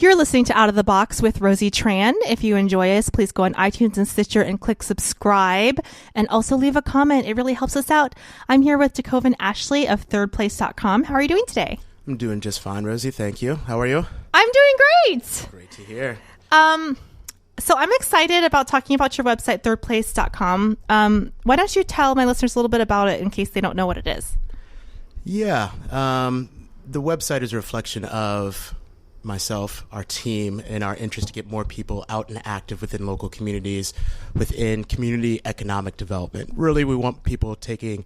You're listening to Out of the Box with Rosie Tran. If you enjoy us, please go on iTunes and Stitcher and click subscribe, and also leave a comment. It really helps us out. I'm here with Dekovan Ashley of Thrdplace.com. How are you doing today? I'm doing just fine, Rosie. Thank you. How are you? I'm doing great. Great to hear. So I'm excited about talking about your website, Thrdplace.com. Why don't you tell my listeners a little bit about it in case they don't know what it is? Yeah. The website is a reflection of myself, our team, and our interest to get more people out and active within local communities, within community economic development. Really, we want people taking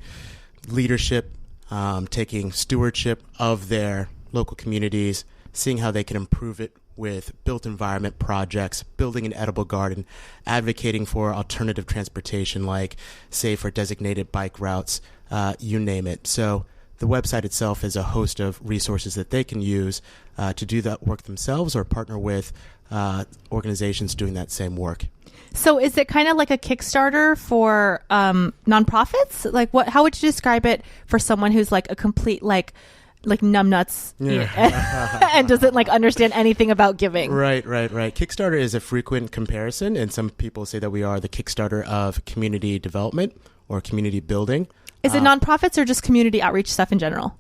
leadership, taking stewardship of their local communities, seeing how they can improve it with built environment projects, building an edible garden, advocating for alternative transportation like safe or designated bike routes, you name it. So the website itself is a host of resources that they can use to do that work themselves or partner with organizations doing that same work. So is it kind of like a Kickstarter for nonprofits? Like how would you describe it for someone who's like a complete like numbnuts and doesn't like understand anything about giving? Right. Kickstarter is a frequent comparison, and some people say that we are the Kickstarter of community development or community building. Is it nonprofits or just community outreach stuff in general?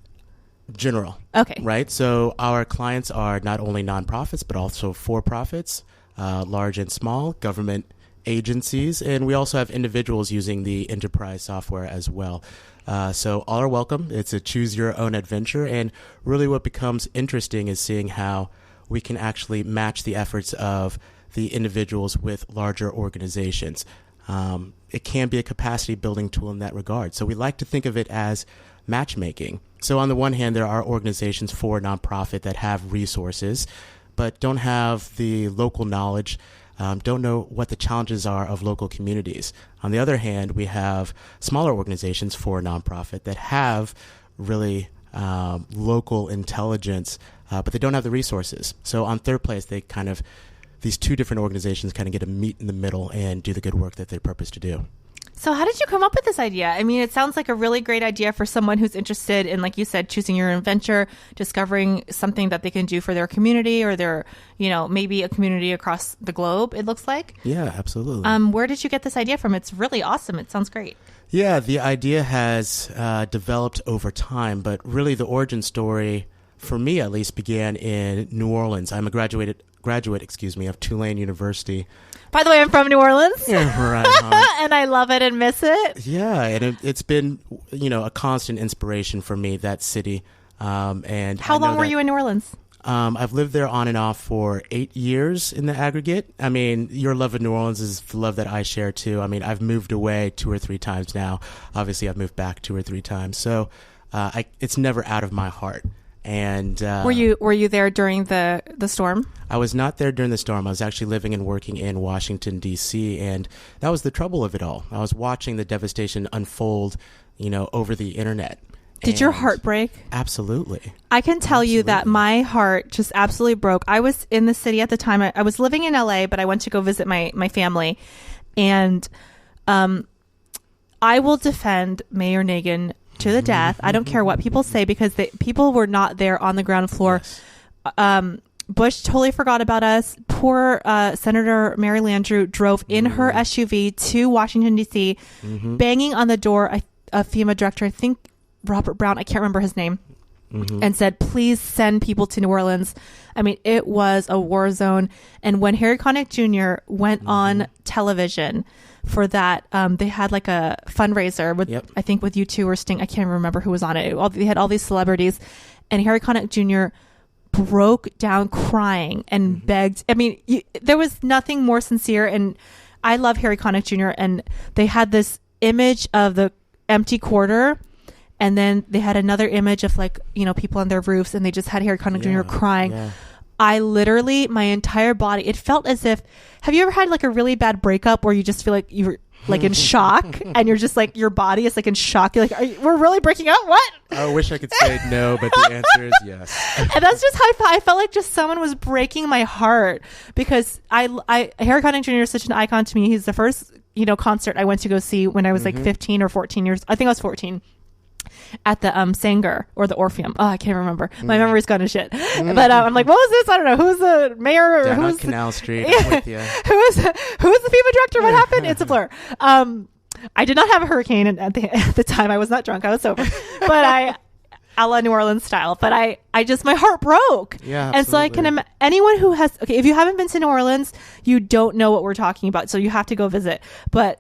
General. Okay. Right. So our clients are not only nonprofits, but also for-profits, large and small, government agencies, and we also have individuals using the enterprise software as well. So all are welcome. It's a choose your own adventure. And really what becomes interesting is seeing how we can actually match the efforts of the individuals with larger organizations. It can be a capacity building tool in that regard. So we like to think of it as matchmaking. So on the one hand, there are organizations for nonprofit that have resources, but don't have the local knowledge, don't know what the challenges are of local communities. On the other hand, we have smaller organizations for nonprofit that have really local intelligence, but they don't have the resources. So on Thrdplace, these two different organizations kind of get to meet in the middle and do the good work that they purpose to do. So how did you come up with this idea? I mean, it sounds like a really great idea for someone who's interested in, like you said, choosing your own venture, discovering something that they can do for their community or their, maybe a community across the globe, it looks like. Yeah, absolutely. Where did you get this idea from? It's really awesome. It sounds great. Yeah, the idea has developed over time, but really the origin story, for me at least, began in New Orleans. I'm a graduate, of Tulane University. By the way, I'm from New Orleans. Yeah, right. And I love it and miss it. Yeah, and it's been, a constant inspiration for me, that city. And how long were you in New Orleans? I've lived there on and off for 8 years in the aggregate. I mean, your love of New Orleans is the love that I share too. I mean, I've moved away 2 or 3 times now. Obviously, I've moved back 2 or 3 times. So it's never out of my heart. And were you there during the storm? I was not there during the storm. I was actually living and working in Washington, D.C., and that was the trouble of it all. I was watching the devastation unfold, over the internet. Did your heart break? Absolutely. I can tell you that my heart just absolutely broke. I was in the city at the time. I was living in L.A., but I went to go visit my family, and I will defend Mayor Nagin to the death. I don't care what people say because people were not there on the ground floor. Yes. Bush totally forgot about us. Poor Senator Mary Landrieu drove in her SUV to Washington, D.C., banging on the door of FEMA director, I think Robert Brown, I can't remember his name, and said, please send people to New Orleans. I mean, it was a war zone. And when Harry Connick Jr. went on television for that, they had like a fundraiser with, I think with U2 or Sting. I can't remember who was on it. They had all these celebrities, and Harry Connick Jr. broke down crying and begged. I mean, there was nothing more sincere. And I love Harry Connick Jr. And they had this image of the empty quarter, and then they had another image of people on their roofs, and they just had Harry Connick Jr. crying. Yeah. I literally, my entire body, it felt as if, have you ever had like a really bad breakup where you just feel like you're like in shock and you're just like, your body is like in shock. You're like, we're really breaking up? What? I wish I could say no, but the answer is yes. And that's just how I felt like just someone was breaking my heart, because Harry Connick Jr. is such an icon to me. He's the first, concert I went to go see when I was like 15 or 14 years. I think I was 14. at the Sanger or the Orpheum. Oh, I can't remember. My memory's gone to shit. But I'm like, what was this? I don't know. Who's the mayor? Down Who's on Canal Street. I'm with you. who's the FEMA director? What happened? It's a blur. I did not have a hurricane at the time. I was not drunk. I was sober. But a la New Orleans style. But I just, my heart broke. Yeah, absolutely. And so I can, anyone who has, okay, if you haven't been to New Orleans, you don't know what we're talking about. So you have to go visit. But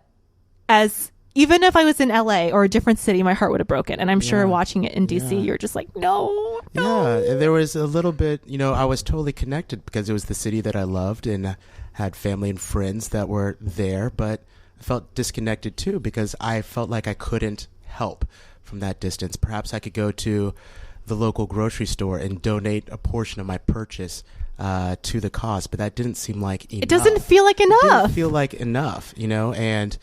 even if I was in LA or a different city, my heart would have broken. And I'm sure watching it in DC, you're just like, no. Yeah, there was a little bit, I was totally connected because it was the city that I loved and had family and friends that were there. But I felt disconnected too because I felt like I couldn't help from that distance. Perhaps I could go to the local grocery store and donate a portion of my purchase to the cause, but that didn't seem like enough. It doesn't feel like enough. It didn't feel like enough, and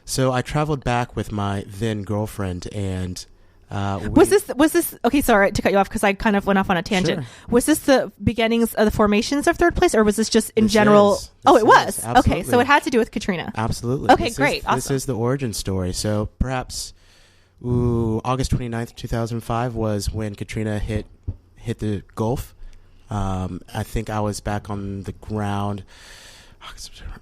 so I traveled back with my then girlfriend, and was this okay? Sorry to cut you off because I kind of went off on a tangent. Sure. Was this the beginnings of the formations of Thrdplace, or was this just in general? It was. Okay, so it had to do with Katrina. Absolutely. Okay, great. Awesome. This is the origin story. So perhaps August 29th, 2005 was when Katrina hit the Gulf. I think I was back on the ground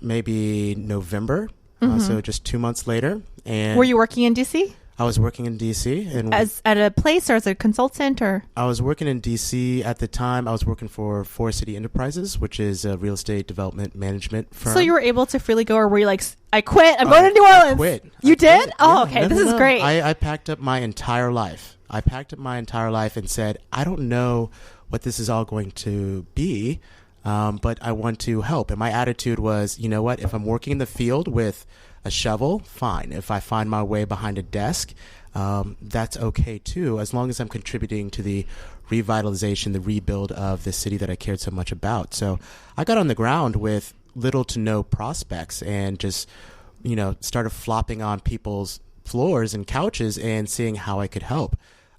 maybe November. So just 2 months later. And were you working in DC? I was working in DC, and as at a place or as a consultant, or I was working in DC at the time. I was working for Forest City Enterprises, which is a real estate development management firm. So you were able to freely go, or were you like, I quit, I'm going to New Orleans? I quit. You did? Quit. Oh, okay. This is great. I packed up my entire life. And said, I don't know what this is all going to be, but I want to help. And my attitude was, you know what? If I'm working in the field with a shovel, fine. If I find my way behind a desk, that's okay too, as long as I'm contributing to the revitalization, the rebuild of the city that I cared so much about. So I got on the ground with little to no prospects and just, started flopping on people's floors and couches and seeing how I could help.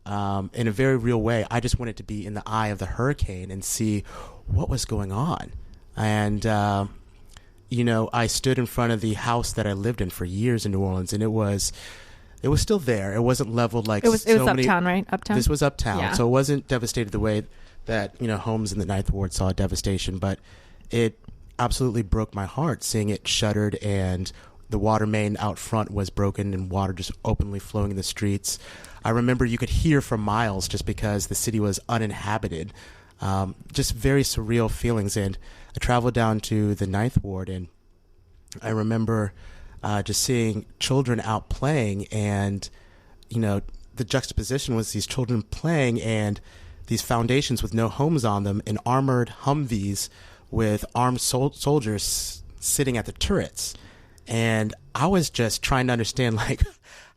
In a very real way. I just wanted to be in the eye of the hurricane and see what was going on. And, I stood in front of the house that I lived in for years in New Orleans, and it was still there. It wasn't leveled like it was uptown, right? Uptown. This was uptown, yeah. So it wasn't devastated the way that homes in the Ninth Ward saw devastation, but it absolutely broke my heart seeing it shuttered, and the water main out front was broken and water just openly flowing in the streets. I remember you could hear for miles just because the city was uninhabited. Just very surreal feelings. And I traveled down to the Ninth Ward, and I remember just seeing children out playing, and the juxtaposition was these children playing and these foundations with no homes on them and armored Humvees with armed soldiers sitting at the turrets. And I was just trying to understand, like,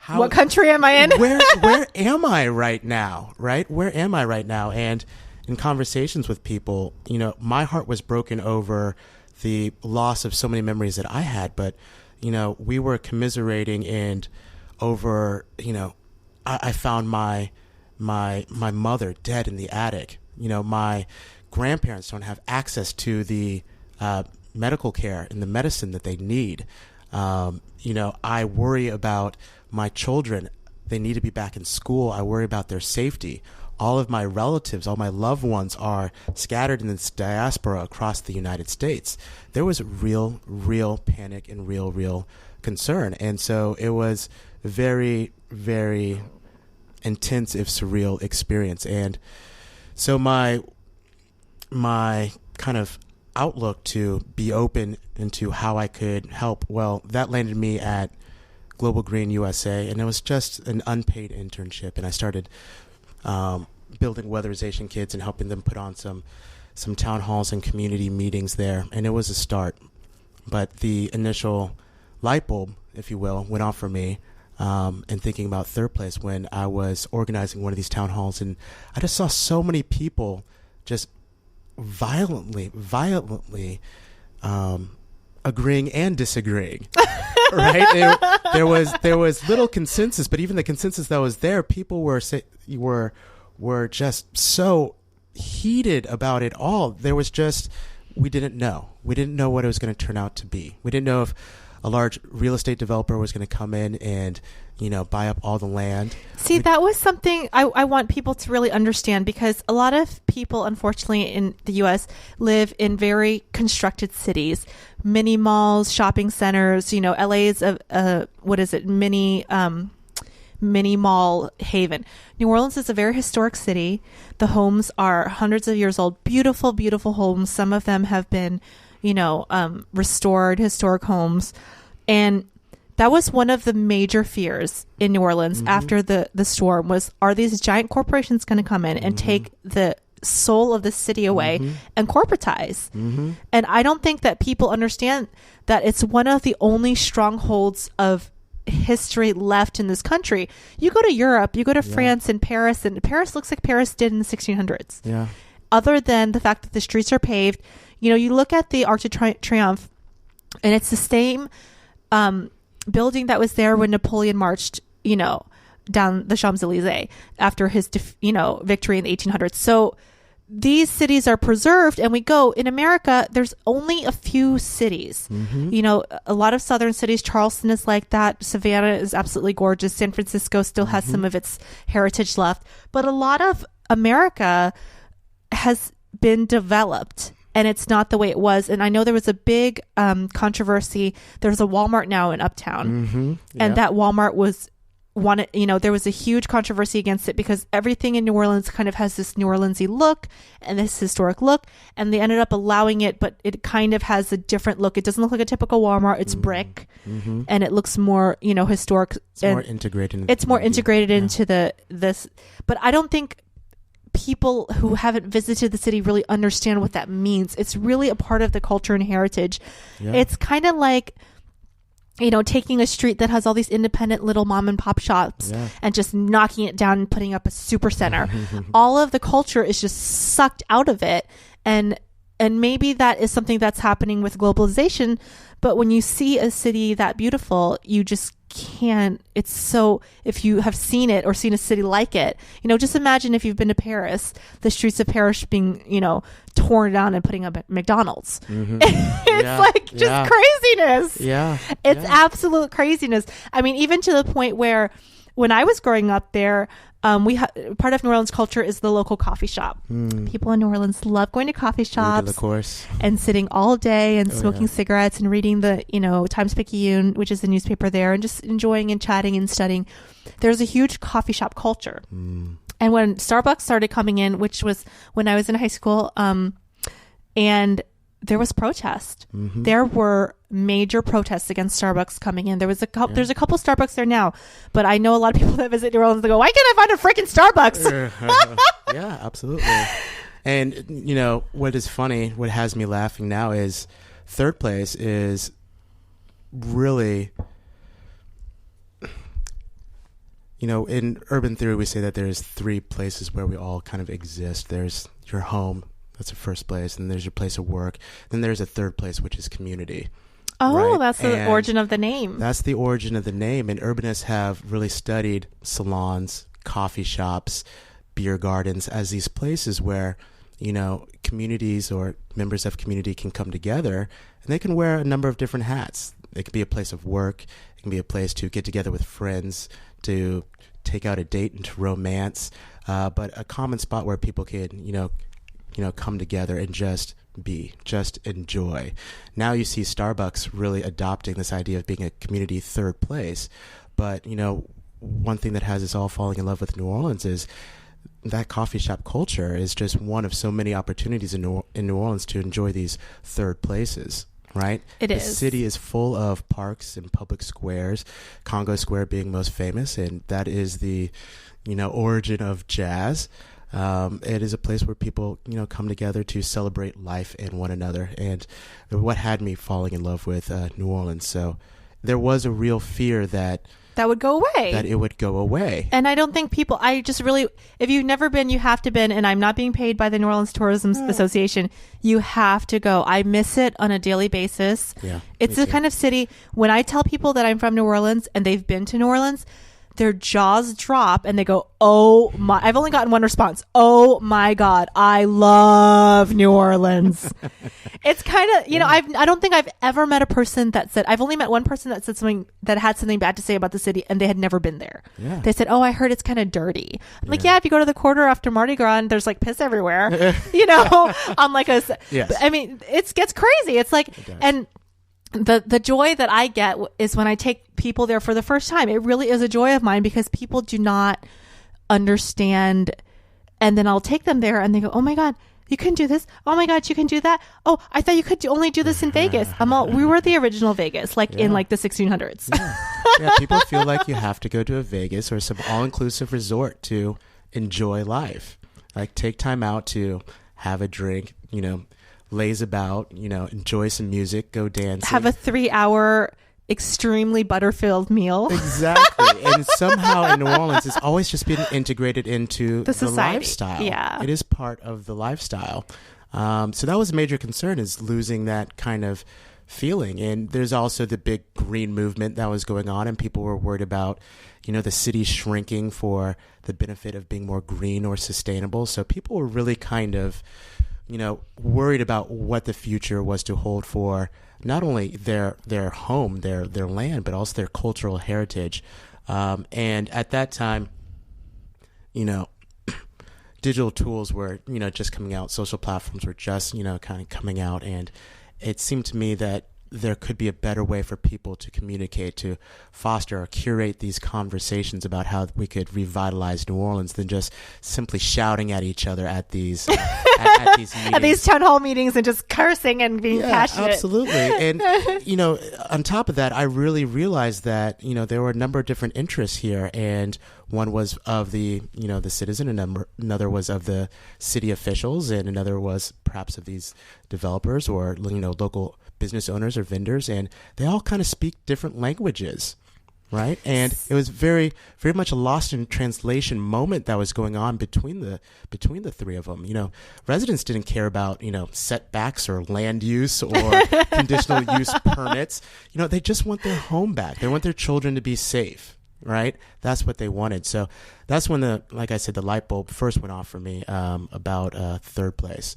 what country am I in? where am I right now? Right? Where am I right now? And in conversations with people, my heart was broken over the loss of so many memories that I had. But, we were commiserating, and over, I found my mother dead in the attic. My grandparents don't have access to the medical care and the medicine that they need. I worry about my children. They need to be back in school. I worry about their safety. All of my relatives, all my loved ones are scattered in this diaspora across the United States. There was real panic and real concern. And so it was a very, very intense, if surreal experience. And so my kind of outlook to be open into how I could help, well, that landed me at Global Green USA, and it was just an unpaid internship, and I started building weatherization kits and helping them put on some town halls and community meetings there, and it was a start. But the initial light bulb, if you will, went off for me, and thinking about Thrdplace when I was organizing one of these town halls, and I just saw so many people just violently agreeing and disagreeing. Right? There was little consensus, but even the consensus that was there, people were just so heated about it all. There was just, we didn't know what it was going to turn out to be. We didn't know if a large real estate developer was going to come in and, buy up all the land. See, that was something I want people to really understand, because a lot of people, unfortunately, in the U.S. live in very constructed cities, mini malls, shopping centers. LA is mini mall haven. New Orleans is a very historic city. The homes are hundreds of years old. Beautiful, beautiful homes. Some of them have been, restored, historic homes. And that was one of the major fears in New Orleans after the storm was, are these giant corporations going to come in and take the soul of the city away and corporatize? And I don't think that people understand that it's one of the only strongholds of history left in this country. You go to Europe, you go to France and Paris looks like Paris did in the 1600s. Yeah. Other than the fact that the streets are paved, you look at the Arc de Triomphe, and it's the same building that was there when Napoleon marched, down the Champs-Élysées after his, victory in the 1800s. So these cities are preserved, and we go in America, there's only a few cities, a lot of southern cities. Charleston is like that. Savannah is absolutely gorgeous. San Francisco still has some of its heritage left, but a lot of America has been developed, and it's not the way it was. And I know there was a big controversy. There's a Walmart now in Uptown, and that Walmart was wanted, there was a huge controversy against it because everything in New Orleans kind of has this New Orleans-y look and this historic look, and they ended up allowing it, but it kind of has a different look. It doesn't look like a typical Walmart. It's brick, and it looks more, historic. It's more integrated. It's more integrated into this, but I don't think people who haven't visited the city really understand what that means. It's really a part of the culture and heritage. Yeah. It's kind of like, taking a street that has all these independent little mom and pop shops and just knocking it down and putting up a super center. All of the culture is just sucked out of it. And maybe that is something that's happening with globalization. But when you see a city that beautiful, you just can't. It's so, if you have seen it or seen a city like it, just imagine if you've been to Paris, the streets of Paris being, torn down and putting up at McDonald's. It's just craziness. Yeah. It's absolute craziness. I mean, even to the point where when I was growing up there, part of New Orleans culture is the local coffee shop. People in New Orleans love going to coffee shops, of course, and sitting all day and smoking cigarettes and reading the, Times-Picayune, which is the newspaper there, and just enjoying and chatting and studying. There's a huge coffee shop culture. And when Starbucks started coming in, which was when I was in high school, and there was protest. There were major protests against Starbucks coming in. There's a couple Starbucks there now, but I know a lot of people that visit New Orleans, they go, why can't I find a freaking Starbucks? Yeah, absolutely. And what is funny, what has me laughing now is Thrdplace is really, in urban theory, we say that there's three places where we all kind of exist. There's your home. That's the first place. And there's your place of work. Then there's a third place, which is community. Oh, right? That's the origin of the name. That's the origin of the name. And urbanists have really studied salons, coffee shops, beer gardens as these places where, communities or members of community can come together, and they can wear a number of different hats. It can be a place of work. It can be a place to get together with friends, to take out a date and to romance, but a common spot where people can, come together and just enjoy. Now you see Starbucks really adopting this idea of being a community third place. But, one thing that has us all falling in love with New Orleans is that coffee shop culture is just one of so many opportunities in New Orleans to enjoy these third places. Right? The city is full of parks and public squares, Congo Square being most famous, and that is the, origin of jazz. It is a place where people, come together to celebrate life and one another, and what had me falling in love with New Orleans. So there was a real fear that would go away. That it would go away. And I don't think people, if you've never been, you have to been, and I'm not being paid by the New Orleans Tourism Association, you have to go. I miss it on a daily basis. Yeah, it's the kind of city, when I tell people that I'm from New Orleans and they've been to New Orleans, their jaws drop and they go, oh my, I've only gotten one response. Oh my God, I love New Orleans. It's kind of, you know, I don't think I've ever met a person that said, I've only met one person that said something that had something bad to say about the city and they had never been there. Yeah. They said, oh, I heard it's kind of dirty. I'm like, yeah, if you go to the quarter after Mardi Gras and there's like piss everywhere, you know, on like a, yes. I mean, it gets crazy. It's like, and the joy that I get is when I take people there for the first time. It really is a joy of mine because people do not understand. And then I'll take them there and they go, oh my God, you can do this. Oh my God, you can do that. Oh, I thought you could only do this in Vegas. We were the original Vegas, like in like the 1600s. Yeah, people feel like you have to go to a Vegas or some all-inclusive resort to enjoy life. Like take time out to have a drink, you know, laze about, you know, enjoy some music, go dancing. Have a 3-hour extremely butter-filled meal. Exactly. And somehow in New Orleans, it's always just been integrated into the lifestyle. Yeah. It is part of the lifestyle. So that was a major concern, is losing that kind of feeling. And there's also the big green movement that was going on, and people were worried about, you know, the city shrinking for the benefit of being more green or sustainable. So people were really kind of, you know, worried about what the future was to hold for not only their home, their land, but also their cultural heritage. And at that time, you know, digital tools were, you know, just coming out. Social platforms were just, you know, kind of coming out. And it seemed to me that there could be a better way for people to communicate, to foster or curate these conversations about how we could revitalize New Orleans than just simply shouting at each other at these at these meetings. At these town hall meetings and just cursing and being passionate. Absolutely. And, you know, on top of that, I really realized that, you know, there were a number of different interests here. And one was of the, you know, the citizen, another was of the city officials, and another was perhaps of these developers or, you know, local business owners or vendors, and they all kind of speak different languages, right? And it was very, very much a lost in translation moment that was going on between the three of them. You know, residents didn't care about, you know, setbacks or land use or conditional use permits. You know, they just want their home back. They want their children to be safe, right? That's what they wanted. So that's when like I said, the light bulb first went off for me about Thrdplace.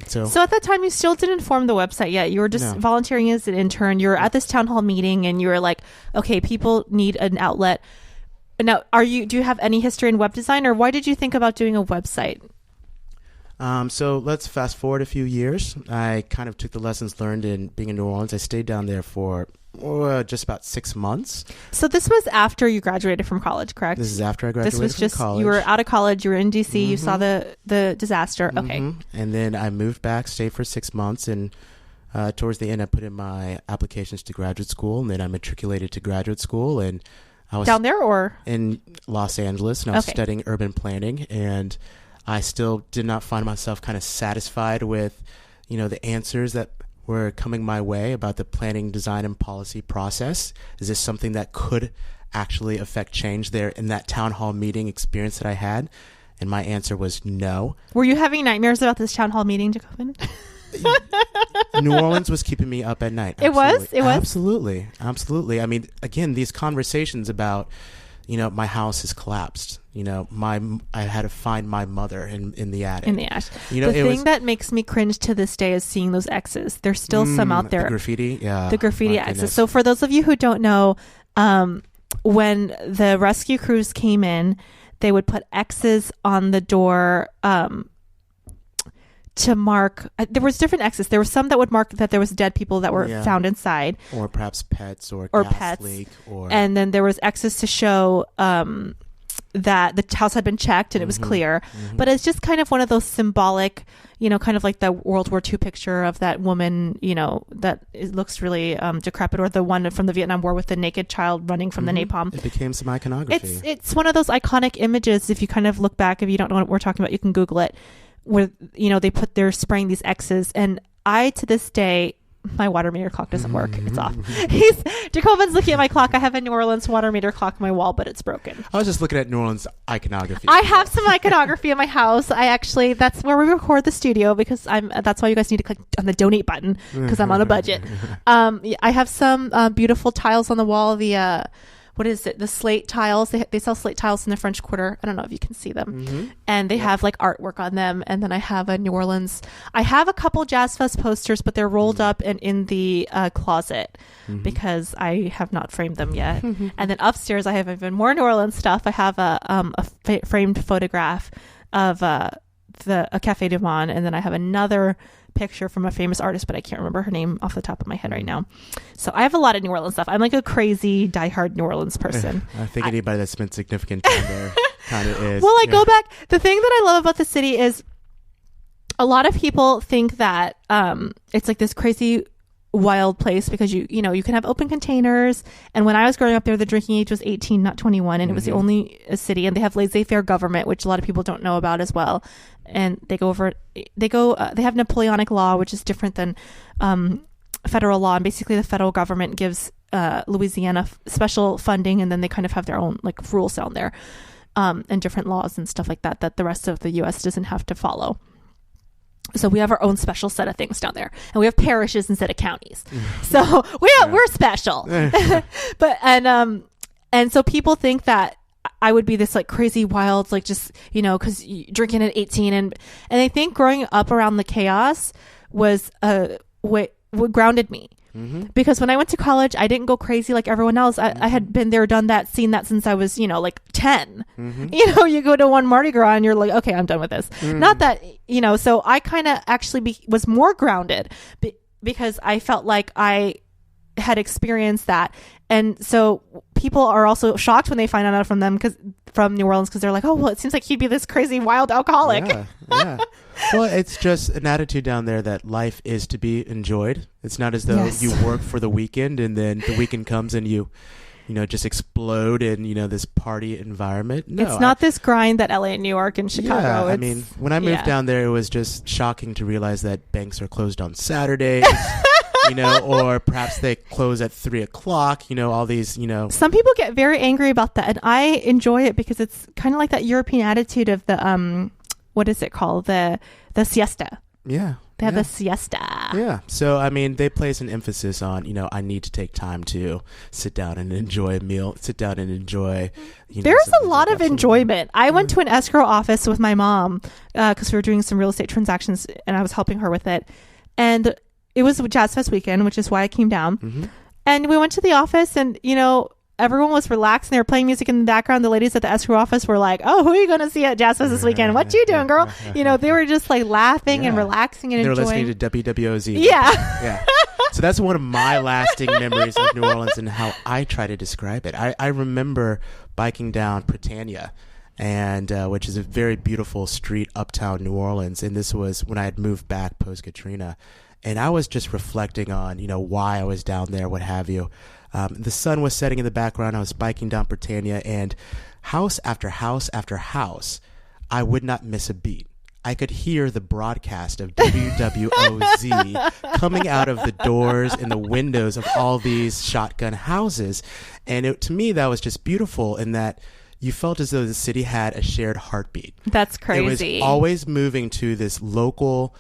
So at that time, you still didn't form the website yet. You were just volunteering as an intern. You were at this town hall meeting and you were like, okay, people need an outlet. Now, do you have any history in web design, or why did you think about doing a website? So let's fast forward a few years. I kind of took the lessons learned in being in New Orleans. I stayed down there for just about 6 months. So this was after you graduated from college, correct? This is after I graduated from college. This was just, you were out of college, you were in D.C., you saw the disaster. Okay. And then I moved back, stayed for 6 months, and towards the end I put in my applications to graduate school, and then I matriculated to graduate school, and I was down there or in Los Angeles, and I was studying urban planning, and I still did not find myself kind of satisfied with, you know, the answers that were coming my way about the planning, design, and policy process. Is this something that could actually affect change there in that town hall meeting experience that I had? And my answer was no. Were you having nightmares about this town hall meeting, DeKoven? New Orleans was keeping me up at night. Absolutely. It was? Absolutely. I mean, again, these conversations about, you know, my house has collapsed. You know, I had to find my mother in the attic. In the attic. You know, the thing that makes me cringe to this day is seeing those X's. There's still some out there. The graffiti, yeah. The graffiti X's. So for those of you who don't know, when the rescue crews came in, they would put X's on the door to mark. There was different X's. There were some that would mark that there was dead people that were found inside, or perhaps pets or gas pets. Leak, and then there was X's to show that the house had been checked and it was clear. But it's just kind of one of those symbolic, you know, kind of like the World War II picture of that woman, you know, that it looks really decrepit, or the one from the Vietnam War with the naked child running from the napalm. It became some iconography. It's one of those iconic images. If you kind of look back, if you don't know what we're talking about, you can Google it, where, you know, they're spraying these X's. And I, to this day, my water meter clock doesn't work. It's off. Dekoven's looking at my clock. I have a New Orleans water meter clock on my wall, but it's broken. I was just looking at New Orleans iconography. I have some iconography in my house. That's where we record the studio, because that's why you guys need to click on the donate button, because I'm on a budget. I have some beautiful tiles on the wall. what is it? The slate tiles. They sell slate tiles in the French Quarter. I don't know if you can see them. Mm-hmm. And they have like artwork on them. And then I have a New Orleans. I have a couple Jazz Fest posters, but they're rolled up and in the closet because I have not framed them yet. And then upstairs, I have even more New Orleans stuff. I have a framed photograph of a Café du Monde, and then I have another picture from a famous artist, but I can't remember her name off the top of my head right now. So I have a lot of New Orleans stuff. I'm like a crazy diehard New Orleans person. I think anybody that's spent significant time there kind of is. Well, I go back. The thing that I love about the city is a lot of people think that it's like this crazy wild place because you can have open containers, and when I was growing up there, the drinking age was 18, not 21, and it was the only city, and they have laissez-faire government, which a lot of people don't know about as well. And they have Napoleonic law, which is different than federal law, and basically the federal government gives Louisiana special funding, and then they kind of have their own like rules down there and different laws and stuff like that the rest of the U.S. doesn't have to follow. So we have our own special set of things down there, and we have parishes instead of counties. So we're special. But and so people think that I would be this like crazy wild, like just because drinking at 18, and I think growing up around the chaos was what grounded me. Because when I went to college, I didn't go crazy like everyone else. I had been there, done that, seen that since I was, like 10. You go to one Mardi Gras and you're like, okay, I'm done with this. Not that, so I kind of actually was more grounded because I felt like I had experienced that. And so people are also shocked when they find out from New Orleans, because they're like, oh, well, it seems like he'd be this crazy wild alcoholic. Yeah. Well, it's just an attitude down there that life is to be enjoyed. It's not as though you work for the weekend and then the weekend comes and you just explode in, this party environment. No, it's not this grind that LA and New York and Chicago. Yeah, when I moved down there, it was just shocking to realize that banks are closed on Saturdays. Or perhaps they close at 3:00, all these, Some people get very angry about that, and I enjoy it because it's kind of like that European attitude of the, what is it called? The siesta. Yeah. They have the siesta. Yeah. So, they place an emphasis on, I need to take time to sit down and enjoy a meal, sit down and enjoy. There's a lot of enjoyment. I went to an escrow office with my mom because we were doing some real estate transactions, and I was helping her with it. And it was Jazz Fest weekend, which is why I came down. And we went to the office, and, everyone was relaxed, and they were playing music in the background. The ladies at the escrow office were like, oh, who are you going to see at Jazz Fest this weekend? What you doing, girl? They were just like laughing and relaxing and enjoying. They were listening to WWOZ. Yeah. So that's one of my lasting memories of New Orleans and how I try to describe it. I remember biking down Britannia, and which is a very beautiful street uptown New Orleans. And this was when I had moved back post-Katrina. And I was just reflecting on, why I was down there, what have you. The sun was setting in the background. I was biking down Britannia, and house after house after house, I would not miss a beat. I could hear the broadcast of WWOZ coming out of the doors and the windows of all these shotgun houses. And to me, that was just beautiful in that you felt as though the city had a shared heartbeat. That's crazy. It was always moving to this local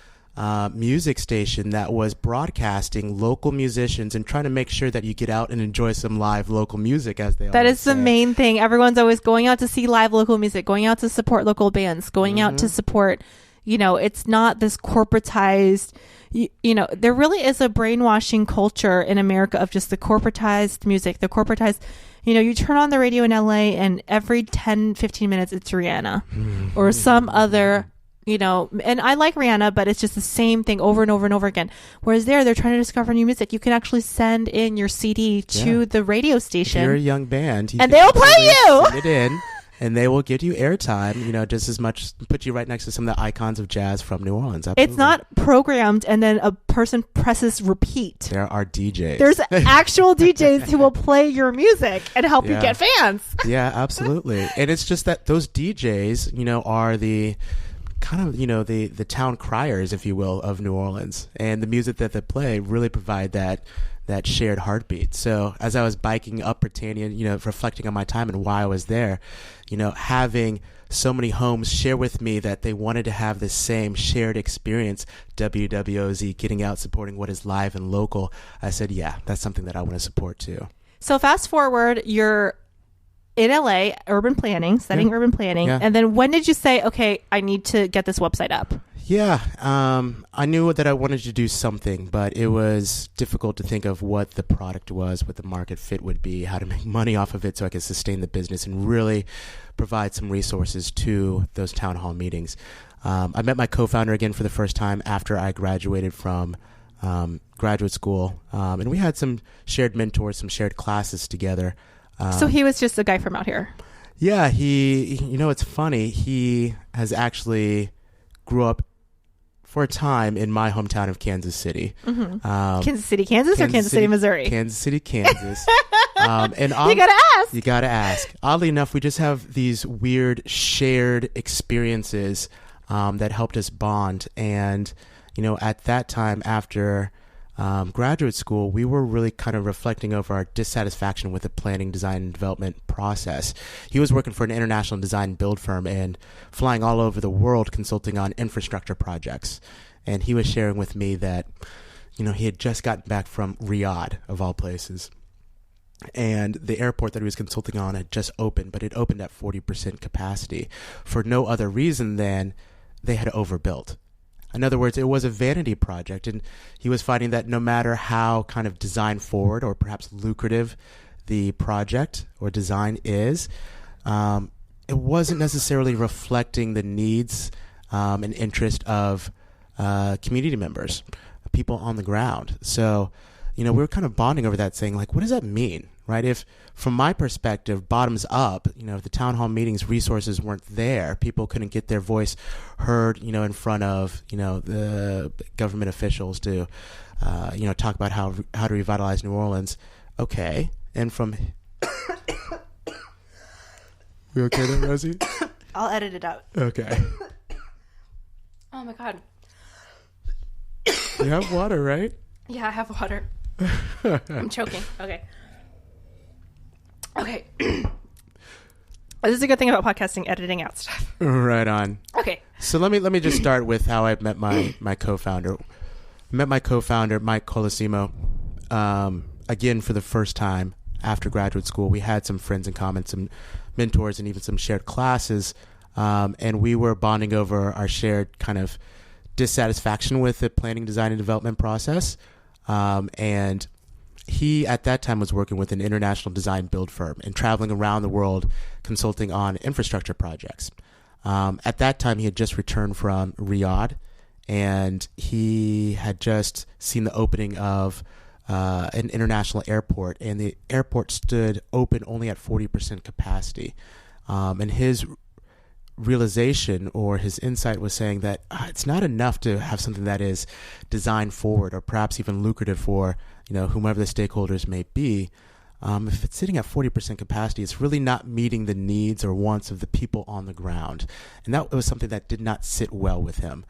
music station that was broadcasting local musicians and trying to make sure that you get out and enjoy some live local music, as they That is the main thing. Everyone's always going out to see live local music, going out to support local bands, going out to support, it's not this corporatized, there really is a brainwashing culture in America of just the corporatized music, the corporatized, you turn on the radio in LA and every 10, 15 minutes it's Rihanna or some other and I like Rihanna, but it's just the same thing over and over and over again. Whereas they're trying to discover new music. You can actually send in your CD to the radio station. If you're a young band, and they'll play you. Send it in, and they will give you airtime. Just as much, put you right next to some of the icons of jazz from New Orleans. Absolutely. It's not programmed, and then a person presses repeat. There are DJs. There's actual DJs who will play your music and help you get fans. Yeah, absolutely. And it's just that those DJs, are the kind of, the town criers, if you will, of New Orleans. And the music that they play really provide that shared heartbeat. So as I was biking up Britannia, reflecting on my time and why I was there, having so many homes share with me that they wanted to have the same shared experience, WWOZ, getting out, supporting what is live and local, I said, yeah, that's something that I want to support too. So fast forward, you're in LA, urban planning, studying urban planning. Yeah. And then when did you say, okay, I need to get this website up? Yeah, I knew that I wanted to do something, but it was difficult to think of what the product was, what the market fit would be, how to make money off of it so I could sustain the business and really provide some resources to those town hall meetings. I met my co-founder again for the first time after I graduated from graduate school, and we had some shared mentors, some shared classes together. So he was just a guy from out here. Yeah, it's funny. He has actually grew up for a time in my hometown of Kansas City. Mm-hmm. Kansas City, Kansas, or Kansas City, Missouri? Kansas City, Kansas. And you gotta ask. You gotta ask. Oddly enough, we just have these weird shared experiences that helped us bond. And, at that time after graduate school, we were really kind of reflecting over our dissatisfaction with the planning, design, and development process. He was working for an international design build firm and flying all over the world consulting on infrastructure projects. And he was sharing with me that, he had just gotten back from Riyadh, of all places. And the airport that he was consulting on had just opened, but it opened at 40% capacity for no other reason than they had overbuilt. In other words, it was a vanity project, and he was finding that no matter how kind of design forward or perhaps lucrative the project or design is, it wasn't necessarily reflecting the needs and interest of community members, people on the ground. So, we were kind of bonding over that, saying, like, what does that mean, right? If, from my perspective, bottoms up, if the town hall meetings resources weren't there, people couldn't get their voice heard, in front of, the government officials to, talk about how to revitalize New Orleans. Okay. And from... You okay there, Rosie? I'll edit it out. Okay. Oh, my God. You have water, right? Yeah, I have water. I'm choking. Okay. This is a good thing about podcasting, editing out stuff. Right on. Okay. So let me just start with how I met my co-founder. Met my co-founder, Mike Colosimo, again for the first time after graduate school. We had some friends in common, some mentors, and even some shared classes. And we were bonding over our shared kind of dissatisfaction with the planning, design, and development process. And he, at that time, was working with an international design build firm and traveling around the world consulting on infrastructure projects. At that time, he had just returned from Riyadh, and he had just seen the opening of an international airport, and the airport stood open only at 40% capacity. And his realization or his insight was saying that it's not enough to have something that is designed forward or perhaps even lucrative for whomever the stakeholders may be. If it's sitting at 40% capacity, it's really not meeting the needs or wants of the people on the ground. And that was something that did not sit well with him.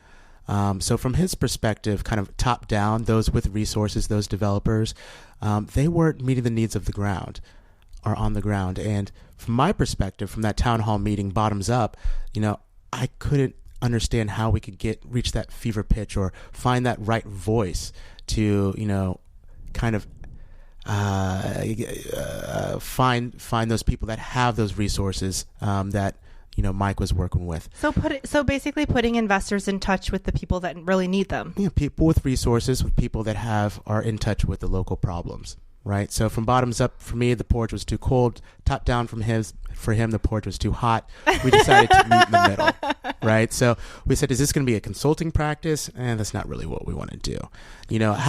So from his perspective, kind of top down, those with resources, those developers, they weren't meeting the needs of the ground or on the ground. And from my perspective, from that town hall meeting, bottoms up, I couldn't understand how we could reach that fever pitch or find that right voice to, kind of find those people that have those resources that Mike was working with. So basically putting investors in touch with the people that really need them. People with resources, with people that are in touch with the local problems. Right. So from bottoms up, for me, the porch was too cold. Top down for him, the porch was too hot. We decided to meet in the middle. Right. So we said, is this going to be a consulting practice? And that's not really what we want to do.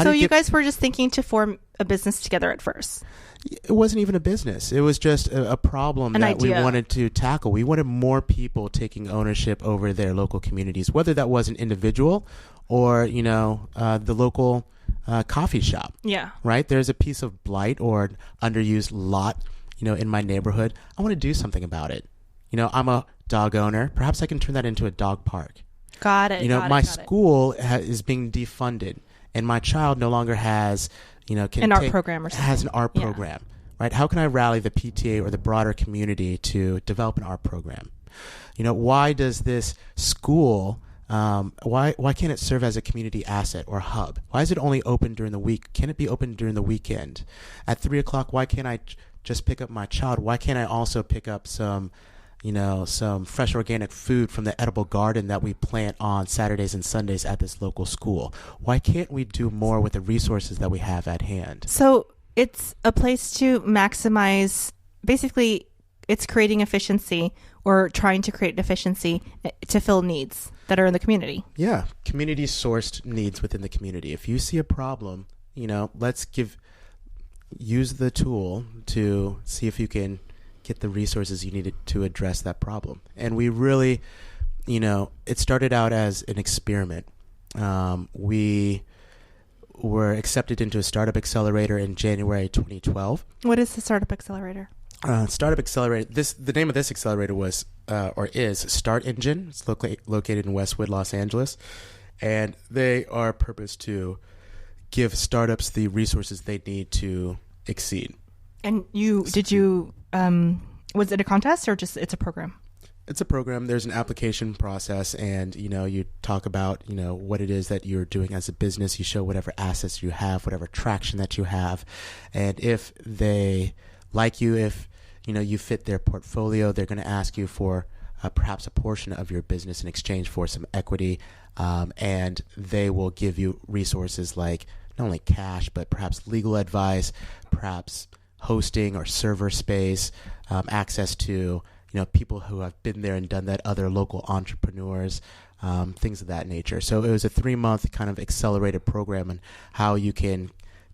So you guys were just thinking to form a business together at first? It wasn't even a business. It was just a problem we wanted to tackle. We wanted more people taking ownership over their local communities, whether that was an individual or, the local coffee shop. Yeah. Right? There's a piece of blight or an underused lot, in my neighborhood. I want to do something about it. I'm a dog owner. Perhaps I can turn that into a dog park. Got it. My school is being defunded, and my child no longer has, an art program or something. Has an art program, right? How can I rally the PTA or the broader community to develop an art program? Why does this school... why can't it serve as a community asset or hub? Why is it only open during the week? Can it be open during the weekend? At 3:00, why can't I just pick up my child? Why can't I also pick up some fresh organic food from the edible garden that we plant on Saturdays and Sundays at this local school? Why can't we do more with the resources that we have at hand? So it's a place to maximize, basically, it's creating efficiency or trying to create efficiency to fill needs that are in the community. Yeah, community sourced needs within the community. If you see a problem, use the tool to see if you can get the resources you needed to address that problem. And we really, it started out as an experiment. We were accepted into a startup accelerator in January 2012. What is the startup accelerator? Startup accelerator. The name of this accelerator was is Start Engine. It's located in Westwood, Los Angeles, and they are purposed to give startups the resources they need to exceed. And was it a contest or just it's a program? It's a program. There's an application process, and you talk about what it is that you're doing as a business. You show whatever assets you have, whatever traction that you have, and if they like you, if you fit their portfolio, they're going to ask you for perhaps a portion of your business in exchange for some equity, and they will give you resources like not only cash but perhaps legal advice, perhaps hosting or server space, access to people who have been there and done that, other local entrepreneurs, things of that nature. So it was a 3-month kind of accelerated program on how you can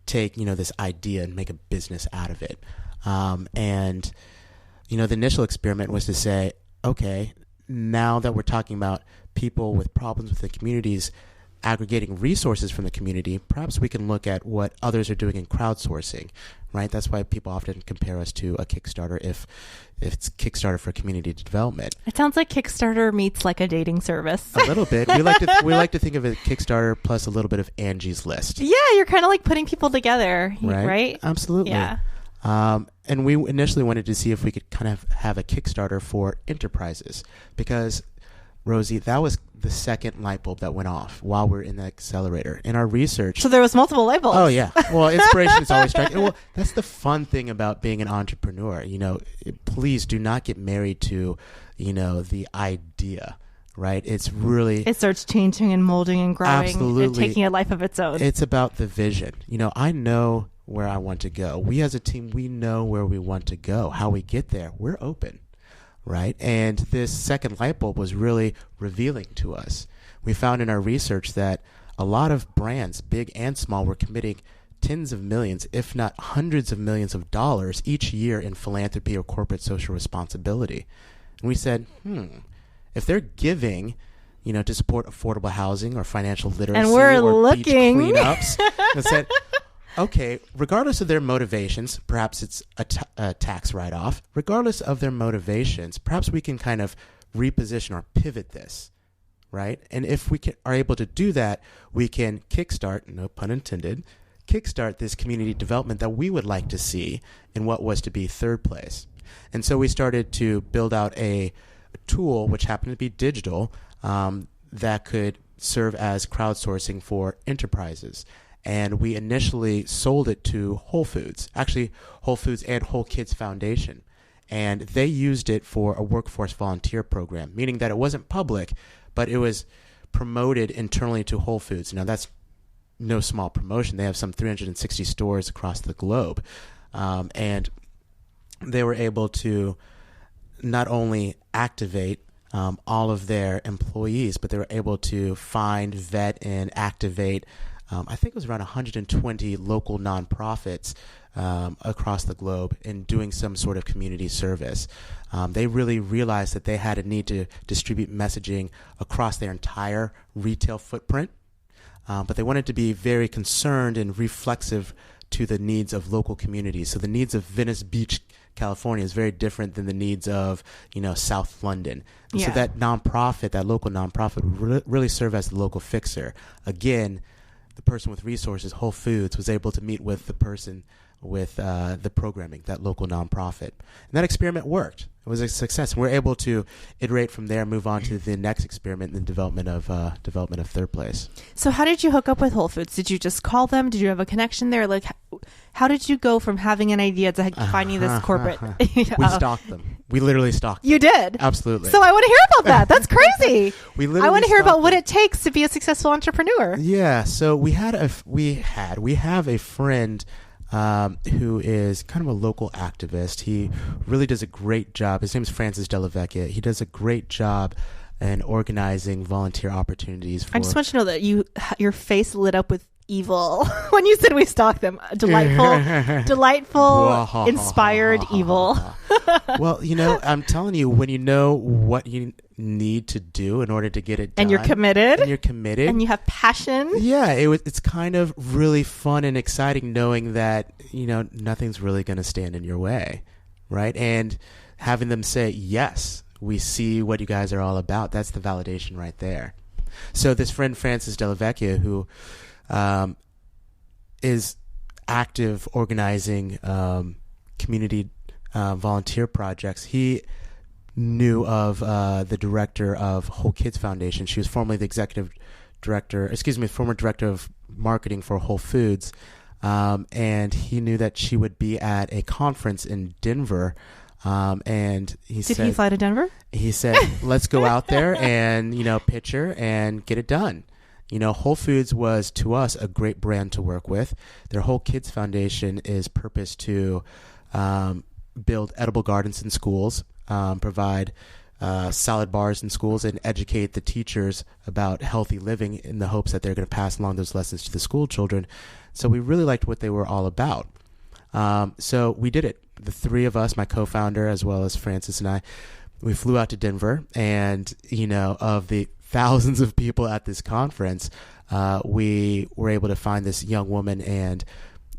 take this idea and make a business out of it. And the initial experiment was to say, okay, now that we're talking about people with problems with the communities aggregating resources from the community, perhaps we can look at what others are doing in crowdsourcing, right? That's why people often compare us to a Kickstarter if it's Kickstarter for community development. It sounds like Kickstarter meets like a dating service. A little bit. We like to think of it Kickstarter plus a little bit of Angie's List. Yeah, you're kind of like putting people together, right? Absolutely. Yeah. And we initially wanted to see if we could kind of have a Kickstarter for enterprises because, Rosie, that was the second light bulb that went off while we're in the accelerator. In our research... So there was multiple light bulbs. Oh, yeah. Well, inspiration is always striking. Well, that's the fun thing about being an entrepreneur. Please do not get married to, the idea, right? It's really... It starts changing and molding and growing. Absolutely. And taking a life of its own. It's about the vision. I know where I want to go. We as a team, we know where we want to go. How we get there, we're open. Right. And this second light bulb was really revealing to us. We found in our research that a lot of brands, big and small, were committing tens of millions, if not hundreds of millions of dollars each year in philanthropy or corporate social responsibility. And we said, if they're giving, to support affordable housing or financial literacy and we're or looking. Beach cleanups, and said, okay, regardless of their motivations, perhaps it's a tax write-off. Regardless of their motivations, perhaps we can kind of reposition or pivot this, right? And if we are able to do that, we can kickstart, no pun intended, kickstart this community development that we would like to see in what was to be Thrdplace. And so we started to build out a tool, which happened to be digital, that could serve as crowdsourcing for enterprises. And we initially sold it to Whole Foods, actually Whole Foods and Whole Kids Foundation. And they used it for a workforce volunteer program, meaning that it wasn't public, but it was promoted internally to Whole Foods. Now, that's no small promotion. They have some 360 stores across the globe. And they were able to not only activate all of their employees, but they were able to find, vet, and activate I think it was around 120 local nonprofits across the globe in doing some sort of community service. They really realized that they had a need to distribute messaging across their entire retail footprint, but they wanted to be very concerned and reflexive to the needs of local communities. So the needs of Venice Beach, California is very different than the needs of, South London. Yeah. So that nonprofit, that local nonprofit would really serve as the local fixer. Again, the person with resources, Whole Foods, was able to meet with the person with the programming, that local nonprofit. And that experiment worked. It was a success. We're able to iterate from there, move on to the next experiment, the development of Thrdplace. So how did you hook up with Whole Foods? Did you just call them? Did you have a connection there? Like, how did you go from having an idea to finding this corporate? We stalked them. We literally stalked them. You did? Absolutely. So I want to hear about that. That's crazy. I want to hear about what it takes to be a successful entrepreneur. Yeah. So we have a friend who is kind of a local activist. He really does a great job. His name is Francis Delavecchia. He does a great job in organizing volunteer opportunities. I just want you to know that your face lit up with evil when you said we stalked them. Delightful, inspired evil. Well, I'm telling you, when you know what you need to do in order to get it done, and you're committed, and you have passion. Yeah, it's kind of really fun and exciting knowing that nothing's really going to stand in your way, right? And having them say, yes, we see what you guys are all about. That's the validation right there. So this friend Francis Delavecchia, who is active organizing community volunteer projects, he knew of the director of Whole Kids Foundation. She was formerly the former director of marketing for Whole Foods. And he knew that she would be at a conference in Denver. And Did he fly to Denver? He said, let's go out there and, pitch her and get it done. Whole Foods was, to us, a great brand to work with. Their Whole Kids Foundation is purposed to build edible gardens in schools, provide salad bars in schools, and educate the teachers about healthy living in the hopes that they're going to pass along those lessons to the school children. So we really liked what they were all about. So we did it. The three of us, my co-founder, as well as Francis and I, we flew out to Denver, and, of the thousands of people at this conference, we were able to find this young woman and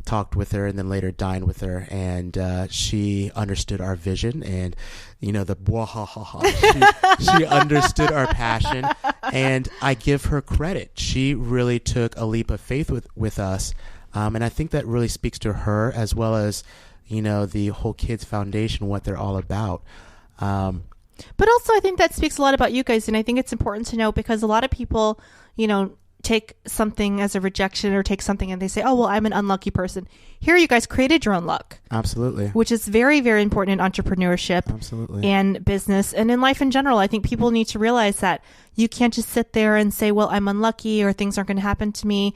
talked with her, and then later dined with her, and she understood our vision, and she understood our passion, and I give her credit. She really took a leap of faith with us, and I think that really speaks to her, as well as the Whole Kids Foundation, what they're all about. But also, I think that speaks a lot about you guys, and I think it's important to know, because a lot of people, take something as a rejection, or take something and they say, oh, well, I'm an unlucky person. Here, you guys created your own luck. Absolutely. Which is very, very important in entrepreneurship. Absolutely. And business, and in life in general. I think people need to realize that you can't just sit there and say, well, I'm unlucky, or things aren't going to happen to me.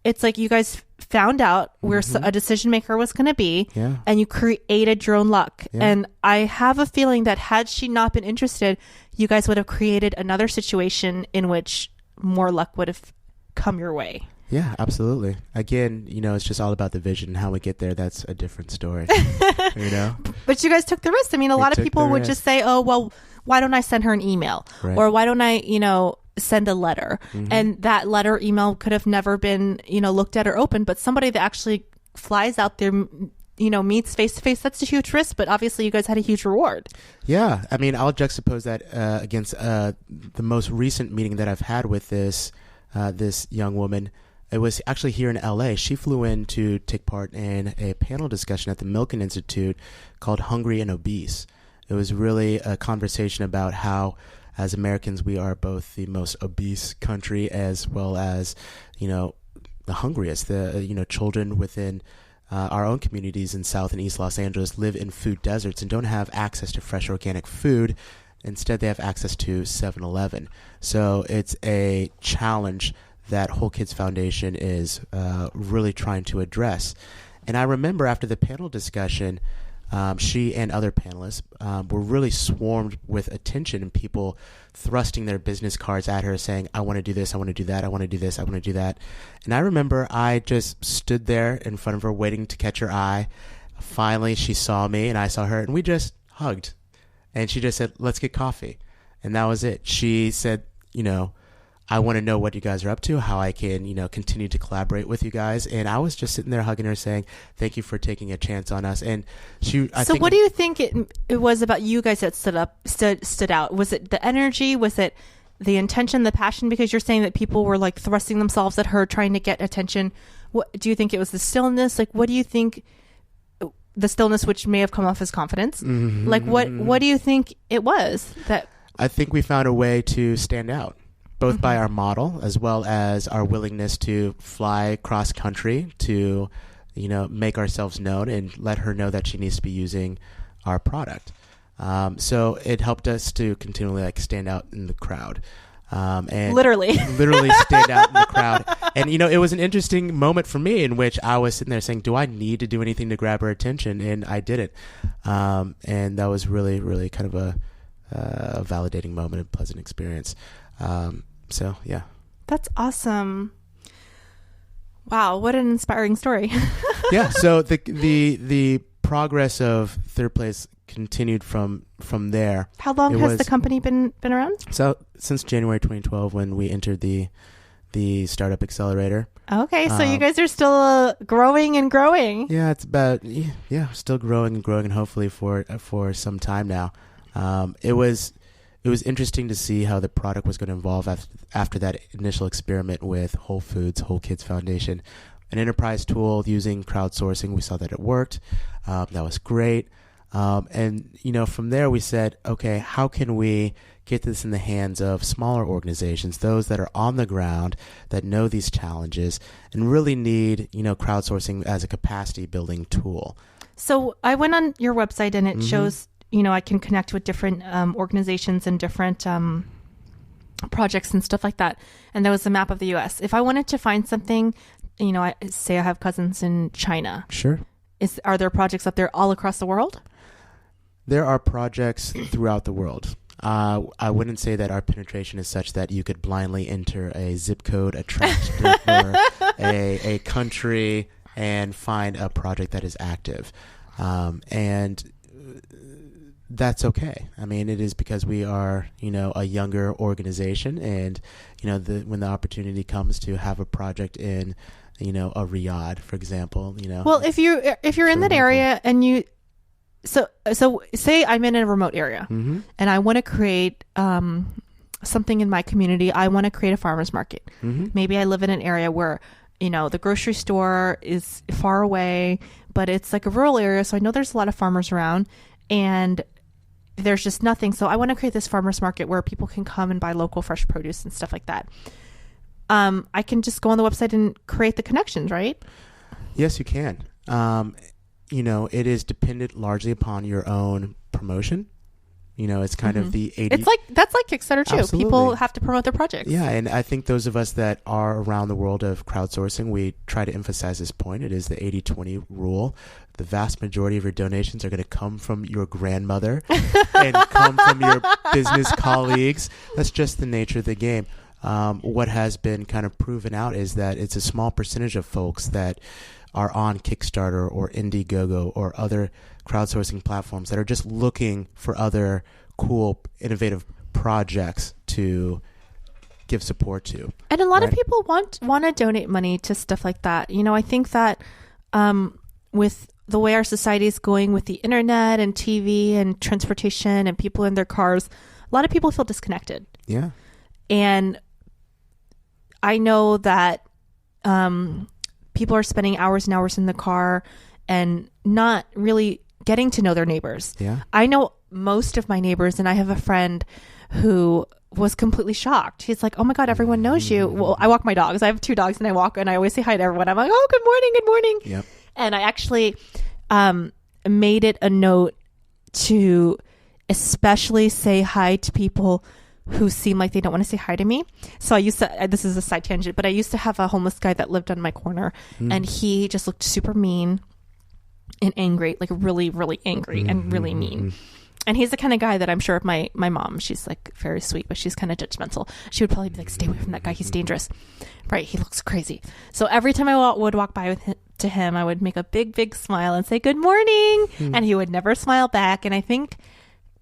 It's like you guys found out where a decision maker was going to be, and you created your own luck. Yeah. And I have a feeling that had she not been interested, you guys would have created another situation in which more luck would have come your way. Yeah, absolutely. Again, it's just all about the vision and how we get there. That's a different story, But you guys took the risk. I mean, a lot of people would just say, oh, well, why don't I send her an email? Right. Or why don't I, send a letter? And that letter email could have never been, looked at or opened, but somebody that actually flies out there, meets face to face, that's a huge risk, but obviously you guys had a huge reward. Yeah. I mean, I'll juxtapose that against the most recent meeting that I've had with this young woman. It was actually here in LA. She flew in to take part in a panel discussion at the Milken Institute called Hungry and Obese. It was really a conversation about how, as Americans, we are both the most obese country, as well as, the hungriest. The children within our own communities in South and East Los Angeles live in food deserts and don't have access to fresh organic food. Instead, they have access to 7-Eleven. So it's a challenge that Whole Kids Foundation is really trying to address. And I remember after the panel discussion, she and other panelists were really swarmed with attention, and people thrusting their business cards at her saying, I want to do this, I want to do that, I want to do this, I want to do that. And I remember I just stood there in front of her waiting to catch her eye. Finally, she saw me and I saw her, and we just hugged. And she just said, let's get coffee. And that was it. She said, I want to know what you guys are up to, how I can, continue to collaborate with you guys. And I was just sitting there hugging her, saying, thank you for taking a chance on us. And So what do you think it was about you guys that stood out? Was it the energy? Was it the intention, the passion? Because you're saying that people were like thrusting themselves at her, trying to get attention. What do you think it was? The stillness? Like, what do you think the stillness, which may have come off as confidence. Mm-hmm. Like, what do you think it was that? I think we found a way to stand out, both by our model as well as our willingness to fly cross country to, make ourselves known and let her know that she needs to be using our product. So it helped us to continually stand out in the crowd. And literally stand out in the crowd. And, it was an interesting moment for me in which I was sitting there saying, do I need to do anything to grab her attention? And I didn't. And that was really, really kind of a validating moment, a pleasant experience. So, yeah. That's awesome. Wow. What an inspiring story. Yeah. So the progress of Thrdplace continued from there. How long has the company been around? So since January 2012, when we entered the startup accelerator. Okay, so you guys are still growing and growing. Yeah, it's about still growing and growing, and hopefully for some time now. It was interesting to see how the product was going to evolve after that initial experiment with Whole Foods, Whole Kids Foundation, an enterprise tool using crowdsourcing. We saw that it worked. That was great. And, from there we said, okay, how can we get this in the hands of smaller organizations, those that are on the ground, that know these challenges and really need, crowdsourcing as a capacity building tool. So I went on your website and it shows, I can connect with different organizations and different projects and stuff like that. And there was a map of the U.S. If I wanted to find something, I have cousins in China. Sure. Are there projects up there all across the world? There are projects throughout the world. I wouldn't say that our penetration is such that you could blindly enter a zip code, a tract or a country and find a project that is active. And that's okay. I mean, it is because we are, a younger organization, and, when the opportunity comes to have a project in, a Riyadh, for example, Well, if you're in that area and you, so say I'm in a remote area and I want to create something in my community. I want to create a farmer's market. Maybe I live in an area where, the grocery store is far away, but it's like a rural area. So I know there's a lot of farmers around and there's just nothing. So I want to create this farmer's market where people can come and buy local fresh produce and stuff like that. I can just go on the website and create the connections, right? Yes, you can. It is dependent largely upon your own promotion. It's kind of the 80... That's like Kickstarter too. Absolutely. People have to promote their projects. Yeah, and I think those of us that are around the world of crowdsourcing, we try to emphasize this point. It is the 80-20 rule. The vast majority of your donations are going to come from your grandmother and come from your business colleagues. That's just the nature of the game. What has been kind of proven out is that it's a small percentage of folks that are on Kickstarter or Indiegogo or other crowdsourcing platforms that are just looking for other cool, innovative projects to give support to. And a lot of people want to donate money to stuff like that. I think that with the way our society is going with the internet and TV and transportation and people in their cars, a lot of people feel disconnected. Yeah. And I know that people are spending hours and hours in the car and not really getting to know their neighbors. Yeah. I know most of my neighbors, and I have a friend who was completely shocked. He's like, oh my God, everyone knows you. Well, I walk my dogs. I have 2 dogs and I walk and I always say hi to everyone. I'm like, oh, good morning, good morning. Yep. And I actually made it a note to especially say hi to people who seem like they don't want to say hi to me. So I used to, this is a side tangent, but I used to have a homeless guy that lived on my corner and he just looked super mean and angry, like really, really angry and really mean. And he's the kind of guy that I'm sure if my mom, she's like very sweet, but she's kind of judgmental. She would probably be like, stay away from that guy. He's dangerous. Right. He looks crazy. So every time I would walk by to him, I would make a big, big smile and say, good morning. And he would never smile back. And I think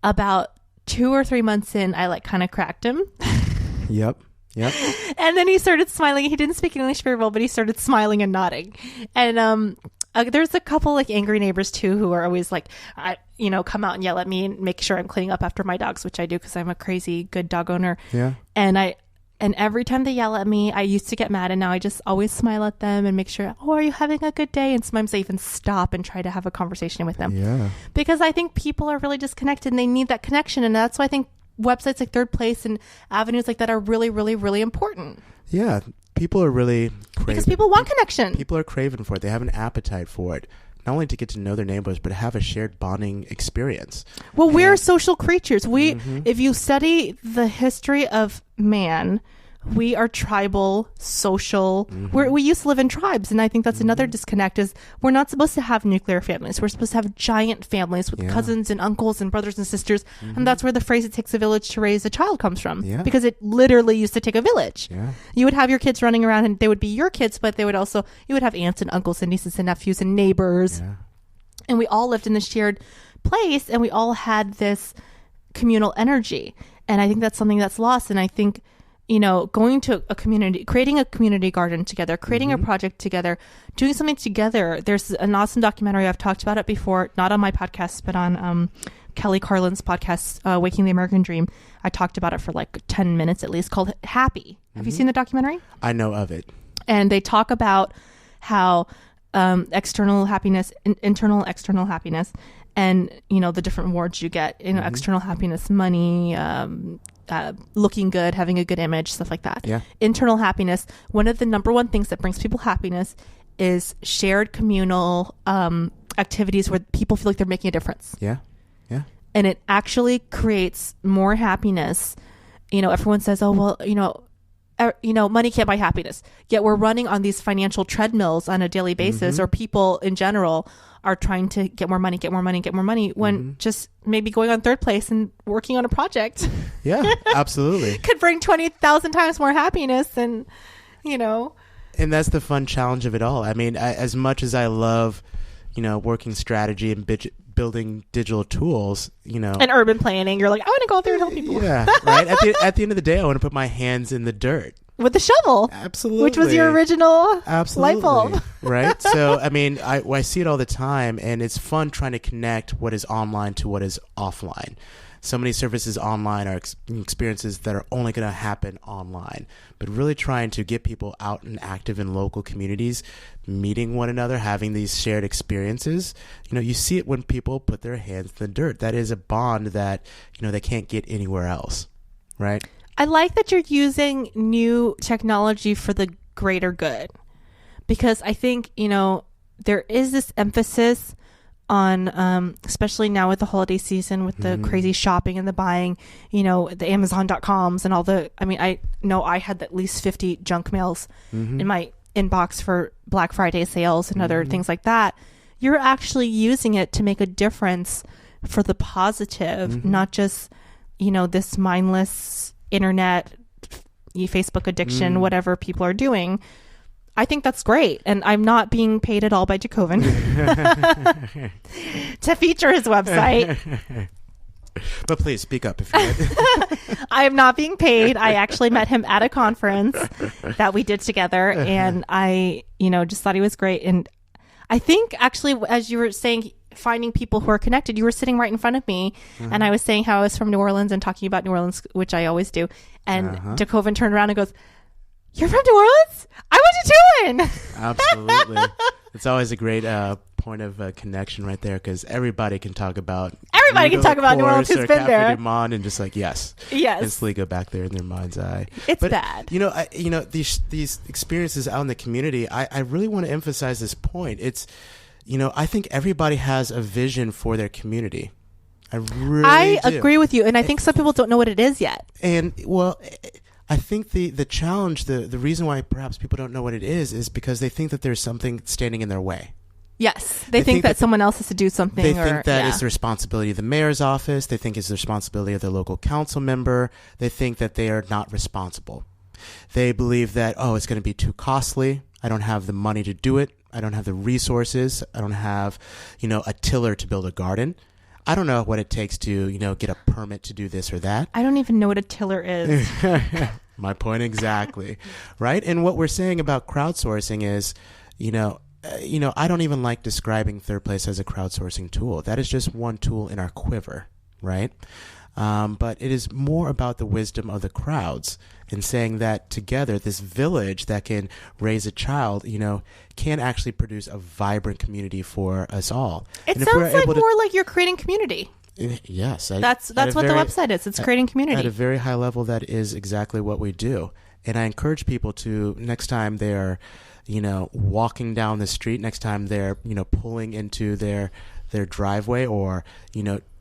about 2 or 3 months in, I like kind of cracked him. Yep. And then he started smiling. He didn't speak English very well, but he started smiling and nodding. And there's a couple like angry neighbors too who are always like, come out and yell at me and make sure I'm cleaning up after my dogs, which I do because I'm a crazy good dog owner. Yeah. And And every time they yell at me, I used to get mad, and now I just always smile at them and make sure, oh, are you having a good day? And sometimes I even stop and try to have a conversation with them. Yeah. Because I think people are really disconnected and they need that connection. And that's why I think websites like Thrdplace and avenues like that are really, really, really important. Yeah. People are really craving. Because people want connection. People are craving for it. They have an appetite for it. Not only to get to know their neighbors, but have a shared bonding experience. Well, we're social creatures. If you study the history of man, we are tribal, social. We used to live in tribes, and I think that's another disconnect is we're not supposed to have nuclear families. We're supposed to have giant families with cousins and uncles and brothers and sisters, and that's where the phrase "it takes a village to raise a child" comes from, because it literally used to take a village. Yeah. You would have your kids running around, and they would be your kids, but you would have aunts and uncles and nieces and nephews and neighbors, and we all lived in this shared place, and we all had this communal energy, and I think that's something that's lost, and I think, going to a community, creating a community garden together, creating a project together, doing something together. There's an awesome documentary. I've talked about it before, not on my podcast, but on Kelly Carlin's podcast, Waking the American Dream. I talked about it for like 10 minutes at least, called Happy. Have you seen the documentary? I know of it. And they talk about how external happiness, internal, external happiness, and, the different rewards you get, external happiness, money, looking good, having a good image, stuff like that. Yeah. Internal happiness. One of the number one things that brings people happiness is shared communal activities where people feel like they're making a difference. Yeah. Yeah. And it actually creates more happiness. Everyone says, oh, well, money can't buy happiness. Yet we're running on these financial treadmills on a daily basis, or people in general are trying to get more money, when just maybe going on Thrdplace and working on a project. Yeah, absolutely. could bring 20,000 times more happiness and. And that's the fun challenge of it all. I mean, as much as I love, working strategy and building digital tools, and urban planning, you're like, I want to go through and help people. Yeah, right. At the end of the day, I want to put my hands in the dirt with the shovel. Absolutely, which was your original light bulb, right? So, I mean, I see it all the time, and it's fun trying to connect what is online to what is offline. So many services online are experiences that are only going to happen online, but really trying to get people out and active in local communities, meeting one another, having these shared experiences. You see it when people put their hands in the dirt. That is a bond that, they can't get anywhere else, right? I like that you're using new technology for the greater good, because I think, there is this emphasis on, especially now with the holiday season, with the crazy shopping and the buying, the Amazon.coms and all I know I had at least 50 junk mails in my inbox for Black Friday sales and other things like that. You're actually using it to make a difference for the positive, not just, this mindless internet, Facebook addiction, whatever people are doing. I think that's great. And I'm not being paid at all by DeKoven to feature his website. But please speak up if you would. I am not being paid. I actually met him at a conference that we did together, and I, just thought he was great. And I think actually, as you were saying, finding people who are connected, you were sitting right in front of me, and I was saying how I was from New Orleans and talking about New Orleans, which I always do. And DeKoven turned around and goes, "You're from New Orleans? I went to Turin." Absolutely. It's always a great point of connection right there, because everybody can talk about New Orleans who's been there, and just like yes, instantly go back there in their mind's eye. It's bad. These experiences out in the community, I really want to emphasize this point. It's, I think everybody has a vision for their community. I agree with you, and I think some people don't know what it is yet. And I think the challenge, the reason why perhaps people don't know what it is because they think that there's something standing in their way. Yes. They think that someone else has to do something. They think that it's the responsibility of the mayor's office. They think it's the responsibility of the local council member. They think that they are not responsible. They believe that, it's going to be too costly. I don't have the money to do it. I don't have the resources. I don't have, a tiller to build a garden. I don't know what it takes to, get a permit to do this or that. I don't even know what a tiller is. My point exactly. Right? And what we're saying about crowdsourcing is, I don't even like describing Thrdplace as a crowdsourcing tool. That is just one tool in our quiver, right? but it is more about the wisdom of the crowds and saying that together, this village that can raise a child, can actually produce a vibrant community for us all. It sounds like more like you're creating community. Yes. That's what the website is. It's creating community. At a very high level, that is exactly what we do. And I encourage people to, next time they're, walking down the street, next time they're, pulling into their driveway or,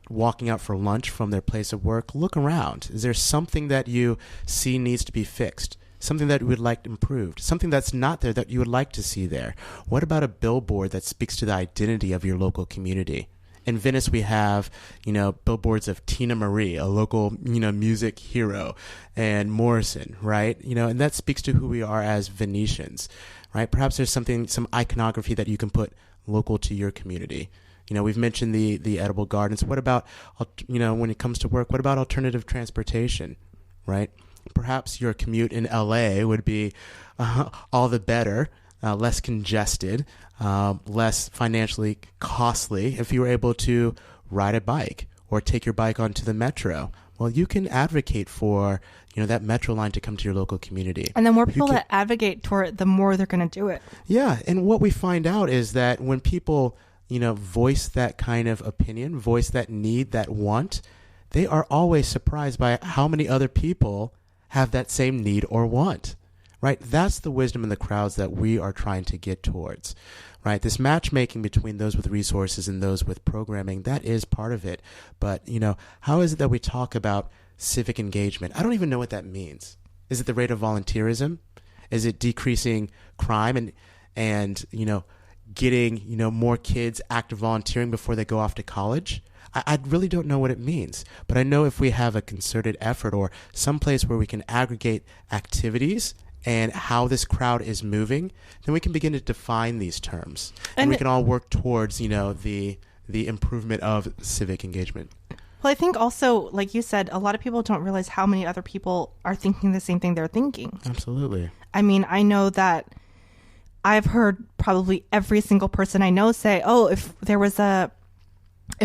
walking out for lunch from their place of work, look around. Is there something that you see needs to be fixed? Something that you would like improved? Something that's not there that you would like to see there? What about a billboard that speaks to the identity of your local community? In Venice, we have, billboards of Tina Marie, a local, music hero, and Morrison, right? And that speaks to who we are as Venetians, right? Perhaps there's some iconography that you can put local to your community. We've mentioned the edible gardens. What about, when it comes to work, what about alternative transportation, right? Perhaps your commute in LA would be all the better, less congested, less financially costly if you were able to ride a bike or take your bike onto the metro. Well, you can advocate for, that metro line to come to your local community. And the more people that advocate for it, the more they're going to do it. Yeah. And what we find out is that when people voice that kind of opinion, voice that need, that want, they are always surprised by how many other people have that same need or want, right? That's the wisdom in the crowds that we are trying to get towards, right? This matchmaking between those with resources and those with programming, that is part of it. But, how is it that we talk about civic engagement? I don't even know what that means. Is it the rate of volunteerism? Is it decreasing crime and getting, more kids active volunteering before they go off to college? I really don't know what it means. But I know if we have a concerted effort or some place where we can aggregate activities and how this crowd is moving, then we can begin to define these terms. And we can all work towards, the improvement of civic engagement. Well, I think also, like you said, a lot of people don't realize how many other people are thinking the same thing they're thinking. Absolutely. I mean, I know that I've heard probably every single person I know say, oh, if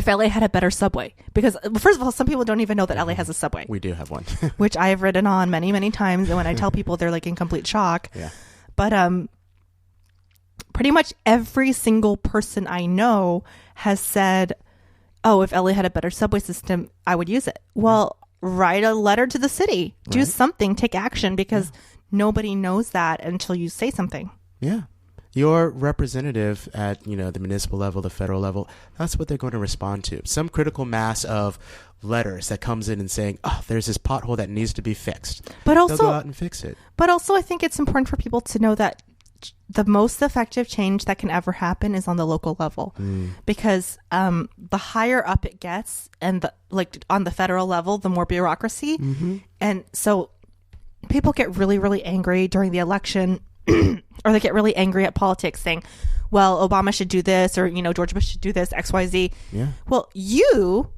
LA had a better subway. Because, first of all, some people don't even know that LA has a subway. We do have one. Which I have ridden on many, many times. And when I tell people, they're like in complete shock. Yeah. But pretty much every single person I know has said, oh, if LA had a better subway system, I would use it. Well, write a letter to the city. Do something. Take action. Because nobody knows that until you say something. Yeah. Your representative at, the municipal level, the federal level, that's what they're going to respond to. Some critical mass of letters that comes in and saying, oh, there's this pothole that needs to be fixed. But also, they'll go out and fix it. But also, I think it's important for people to know that the most effective change that can ever happen is on the local level. Because the higher up it gets and on the federal level, the more bureaucracy. Mm-hmm. And so people get really, really angry during the election or they get really angry at politics saying, well, Obama should do this or, George Bush should do this, XYZ. Yeah. Well, you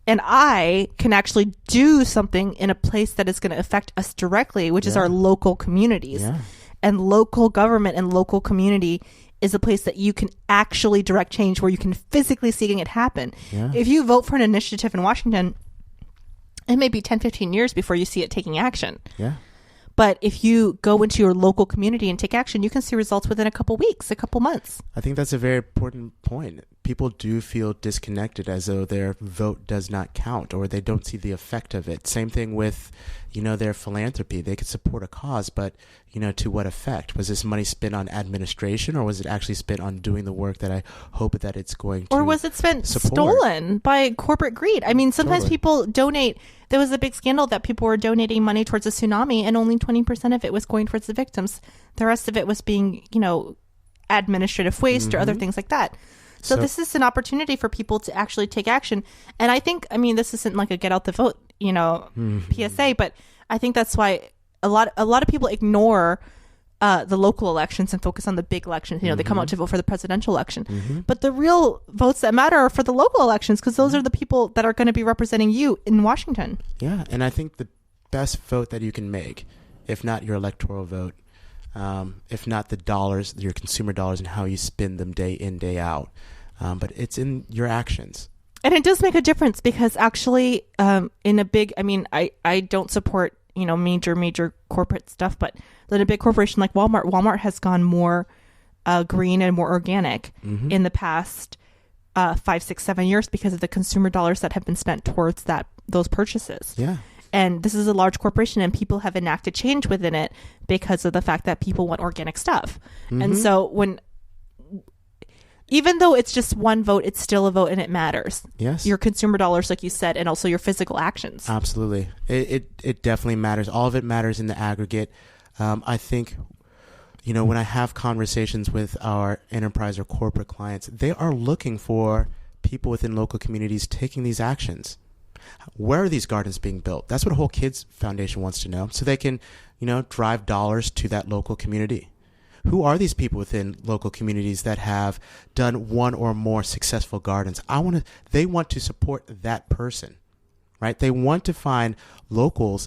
and I can actually do something in a place that is going to affect us directly, which is our local communities. Yeah. And local government and local community is a place that you can actually direct change where you can physically see it happen. Yeah. If you vote for an initiative in Washington, it may be 10, 15 years before you see it taking action. Yeah. But if you go into your local community and take action, you can see results within a couple weeks, a couple months. I think that's a very important point. People do feel disconnected as though their vote does not count or they don't see the effect of it. Same thing with, their philanthropy. They could support a cause, but, to what effect? Was this money spent on administration or was it actually spent on doing the work that I hope that it's going to Or was it spent support? Stolen by corporate greed? I mean, sometimes people donate. There was a big scandal that people were donating money towards a tsunami and only 20% of it was going towards the victims. The rest of it was being, administrative waste or other things like that. So this is an opportunity for people to actually take action. And I think, this isn't like a get out the vote, PSA, but I think that's why a lot of people ignore the local elections and focus on the big elections. They come out to vote for the presidential election. But the real votes that matter are for the local elections because those are the people that are going to be representing you in Washington. Yeah, and I think the best vote that you can make, if not your electoral vote, if not the dollars, your consumer dollars and how you spend them day in, day out, but it's in your actions. And it does make a difference because actually in a big, I mean, I don't support, major corporate stuff, but in a big corporation like Walmart has gone more green and more organic in the past 5, 6, 7 years because of the consumer dollars that have been spent towards those purchases. Yeah. And this is a large corporation and people have enacted change within it because of the fact that people want organic stuff. And so even though it's just one vote, it's still a vote and it matters. Yes. Your consumer dollars, like you said, and also your physical actions. Absolutely. It definitely matters. All of it matters in the aggregate. I think, when I have conversations with our enterprise or corporate clients, they are looking for people within local communities taking these actions. Where are these gardens being built? That's what Whole Kids Foundation wants to know, so they can, drive dollars to that local community. Who are these people within local communities that have done one or more successful gardens? They want to support that person, right? They want to find locals,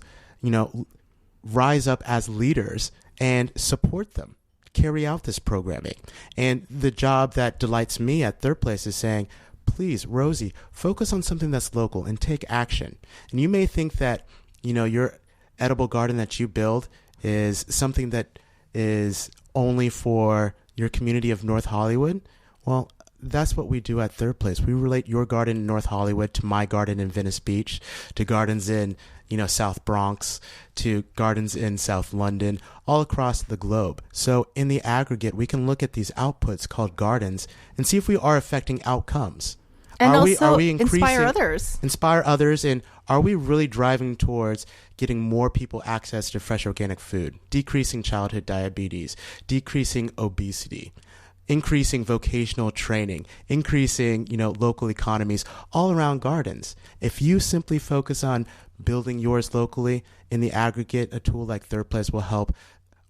rise up as leaders and support them, carry out this programming. And the job that delights me at Thrdplace is saying, please, Rosie, focus on something that's local and take action. And you may think that, your edible garden that you build is something that is only for your community of North Hollywood. Well, that's what we do at Thrdplace. We relate your garden in North Hollywood to my garden in Venice Beach, to gardens in, South Bronx, to gardens in South London, all across the globe. So in the aggregate, we can look at these outputs called gardens and see if we are affecting outcomes. And are we inspire others. Inspire others, and are we really driving towards getting more people access to fresh organic food, decreasing childhood diabetes, decreasing obesity, increasing vocational training, increasing, local economies all around gardens? If you simply focus on building yours locally, in the aggregate, a tool like Thrdplace will help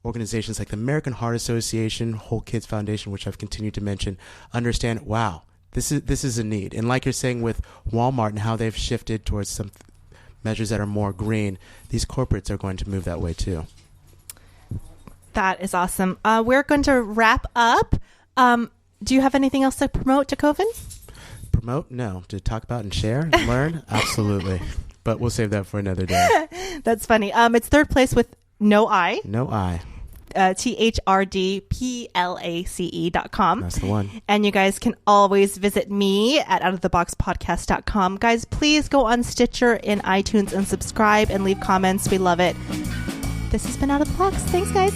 organizations like the American Heart Association, Whole Kids Foundation, which I've continued to mention, understand, wow, this is a need. And like you're saying with Walmart and how they've shifted towards some measures that are more green, these corporates are going to move that way too. That is awesome. We're going to wrap up. Do you have anything else to promote, DeKoven? Promote? No. To talk about and share and learn? Absolutely. But we'll save that for another day. That's funny. It's Thrdplace with no I. No I. THRDPLACE.com. That's the one. And you guys can always visit me at outoftheboxpodcast.com. Guys, please go on Stitcher and iTunes and subscribe and leave comments. We love it. This has been Out of the Box. Thanks, guys.